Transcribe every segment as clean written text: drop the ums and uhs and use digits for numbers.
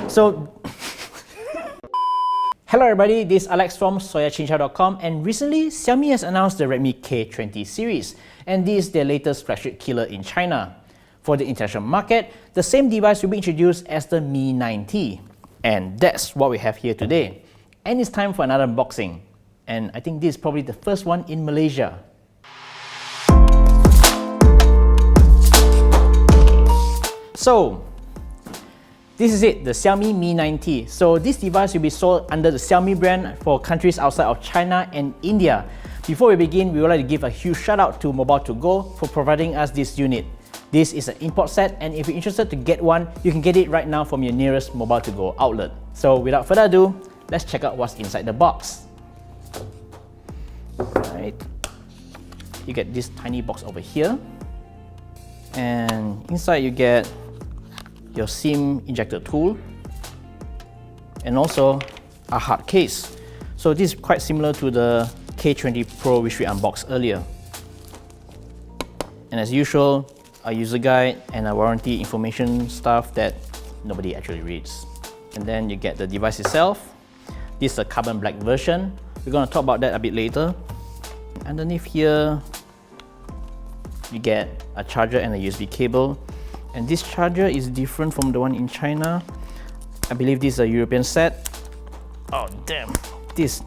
So, hello everybody, this is Alex from soyachinchao.com, and recently Xiaomi has announced the Redmi K20 series, and this is their latest flagship killer in China. For the international market, the same device will be introduced as the Mi 9T, and that's what we have here today. And it's time for another unboxing, and I think this is probably the first one in Malaysia. So, this is it, the Xiaomi Mi 9T. So this device will be sold under the Xiaomi brand for countries outside of China and India. Before we begin, we would like to give a huge shout out to Mobile2Go for providing us this unit. This is an import set, and if you're interested to get one, you can get it right now from your nearest Mobile2Go outlet. So without further ado, let's check out what's inside the box. Alright, you get this tiny box over here, and inside you get your SIM injector tool and also a hard case. So this is quite similar to the K20 Pro which we unboxed earlier. And as usual, a user guide and a warranty information stuff that nobody actually reads. And then you get the device itself. This is a carbon black version. We're going to talk about that a bit later. Underneath here, you get a charger and a USB cable. And this charger is different from the one in China. I believe this is a European set. Oh damn, this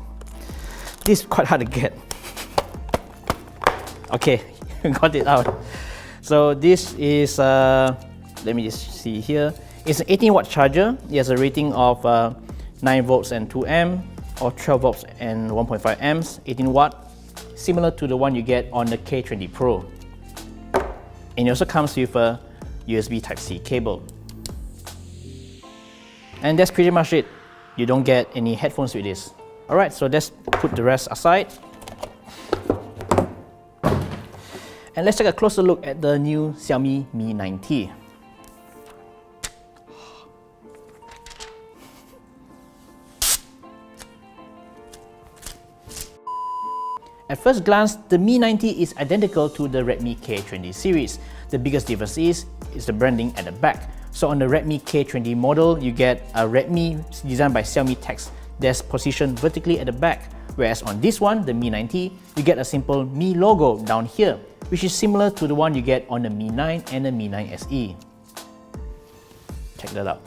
is quite hard to get. Okay, got it out. So this is, let me just see here. It's an 18-watt charger. It has a rating of 9 volts and 2 amp, or 12 volts and 1.5 amps, 18 watt, similar to the one you get on the K20 Pro. And it also comes with a USB Type-C cable. And that's pretty much it. You don't get any headphones with this. Alright, so let's put the rest aside. And let's take a closer look at the new Xiaomi Mi 9T. At first glance, the Mi 9T is identical to the Redmi K20 series. The biggest difference is the branding at the back. So on the Redmi K20 model, you get a Redmi designed by Xiaomi text that's positioned vertically at the back. Whereas on this one, the Mi 9T, you get a simple Mi logo down here, which is similar to the one you get on the Mi 9 and the Mi 9 SE. Check that out.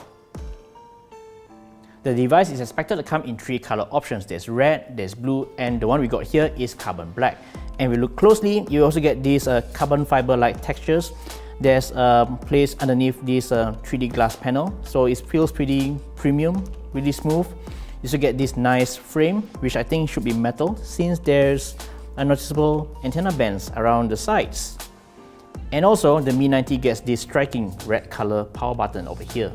The device is expected to come in 3 color options. There's red, there's blue, and the one we got here is carbon black. And we look closely, you also get these carbon fiber-like textures. There's placed underneath this 3D glass panel, so it feels pretty premium, really smooth. You also get this nice frame, which I think should be metal, since there's a noticeable antenna bands around the sides. And also, the Mi 9T gets this striking red color power button over here.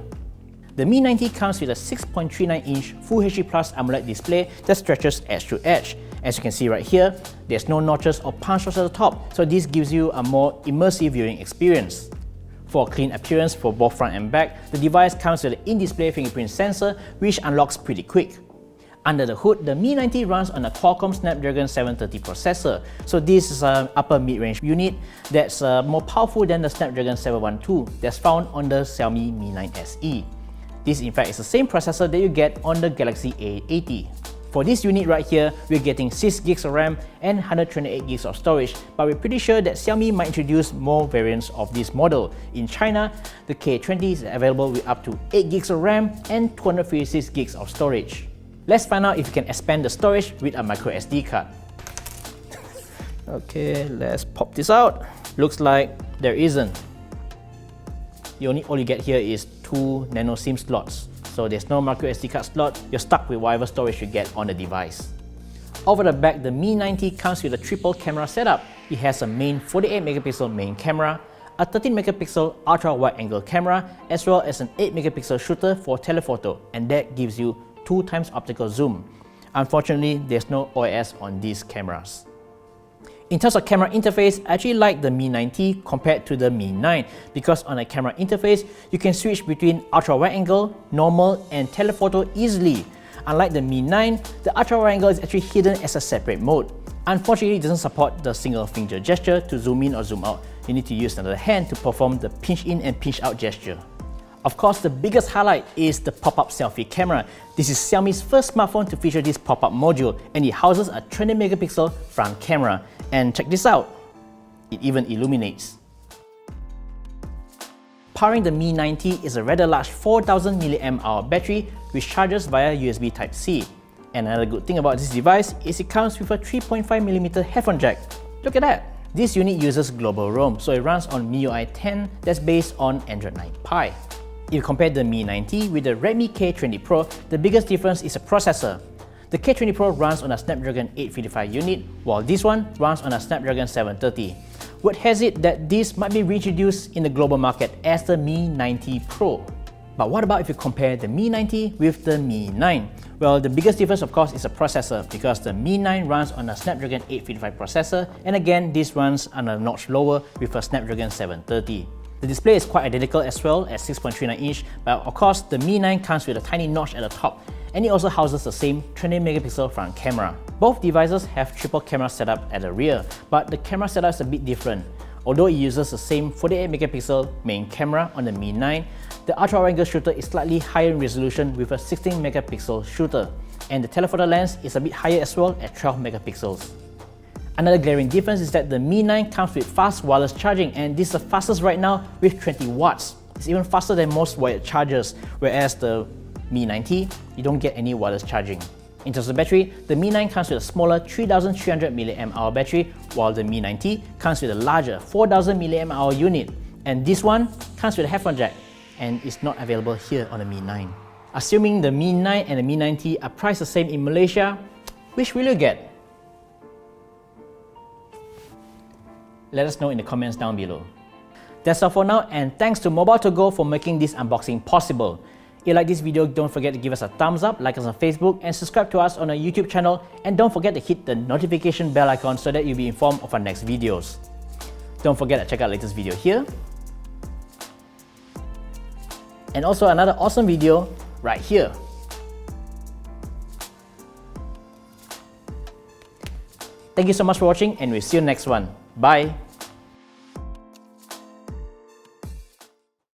The Mi 9T comes with a 6.39-inch Full HD Plus AMOLED display that stretches edge to edge. As you can see right here, there's no notches or punch holes at the top, so this gives you a more immersive viewing experience. For a clean appearance for both front and back, the device comes with an in-display fingerprint sensor which unlocks pretty quick. Under the hood, the Mi 9T runs on a Qualcomm Snapdragon 730 processor, so this is an upper mid-range unit that's more powerful than the Snapdragon 712 that's found on the Xiaomi Mi 9 SE. This in fact is the same processor that you get on the Galaxy A80. For this unit right here, we're getting 6 gigs of RAM and 128 gigs of storage, but we're pretty sure that Xiaomi might introduce more variants of this model. In China, the K20 is available with up to 8 gigs of RAM and 256 gigs of storage. Let's find out if you can expand the storage with a microSD card. Okay, let's pop this out. Looks like there isn't. All you get here is 2 nano SIM slots. So there's no microSD card slot, you're stuck with whatever storage you get on the device. Over the back, the Mi 9T comes with a triple camera setup. It has a main 48 megapixel main camera, a 13 megapixel ultra wide angle camera, as well as an 8 megapixel shooter for telephoto, and that gives you 2 times optical zoom. Unfortunately, there's no OIS on these cameras. In terms of camera interface, I actually like the Mi 9T compared to the Mi 9 because on a camera interface, you can switch between ultra wide angle, normal, and telephoto easily. Unlike the Mi 9, the ultra wide angle is actually hidden as a separate mode. Unfortunately, it doesn't support the single finger gesture to zoom in or zoom out. You need to use another hand to perform the pinch in and pinch out gesture. Of course, the biggest highlight is the pop-up selfie camera. This is Xiaomi's first smartphone to feature this pop-up module, and it houses a 20 megapixel front camera. And check this out, it even illuminates. Powering the Mi 9T is a rather large 4000 mAh battery which charges via USB Type-C. And another good thing about this device is it comes with a 3.5mm headphone jack. Look at that! This unit uses global ROM, so it runs on MIUI 10 that's based on Android 9 Pie. If you compare the Mi 9T with the Redmi K20 Pro, the biggest difference is the processor. The K20 Pro runs on a Snapdragon 855 unit, while this one runs on a Snapdragon 730. Word has it that this might be reintroduced in the global market as the Mi 9T Pro. But what about if you compare the Mi 9T with the Mi 9? Well, the biggest difference of course is the processor, because the Mi 9 runs on a Snapdragon 855 processor, and again this runs on a notch lower with a Snapdragon 730. The display is quite identical as well at 6.39 inch, but of course the Mi 9 comes with a tiny notch at the top, and it also houses the same 20 megapixel front camera. Both devices have triple camera setup at the rear, but the camera setup is a bit different. Although it uses the same 48 megapixel main camera on the Mi 9, the ultra-wide-angle shooter is slightly higher in resolution with a 16 megapixel shooter, and the telephoto lens is a bit higher as well at 12 megapixels. Another glaring difference is that the Mi 9 comes with fast wireless charging, and this is the fastest right now with 20 watts. It's even faster than most wired chargers, whereas the Mi 9T, you don't get any wireless charging. In terms of battery, the Mi 9 comes with a smaller 3300 mAh battery, while the Mi 9T comes with a larger 4000 mAh unit. And this one comes with a headphone jack, and is not available here on the Mi 9. Assuming the Mi 9 and the Mi 9T are priced the same in Malaysia, which will you get? Let us know in the comments down below. That's all for now, and thanks to Mobile2Go for making this unboxing possible. If you like this video, don't forget to give us a thumbs up, like us on Facebook, and subscribe to us on our YouTube channel, and don't forget to hit the notification bell icon so that you'll be informed of our next videos. Don't forget to check out the latest video here, and also another awesome video right here. Thank you so much for watching, and we'll see you next one. Bye!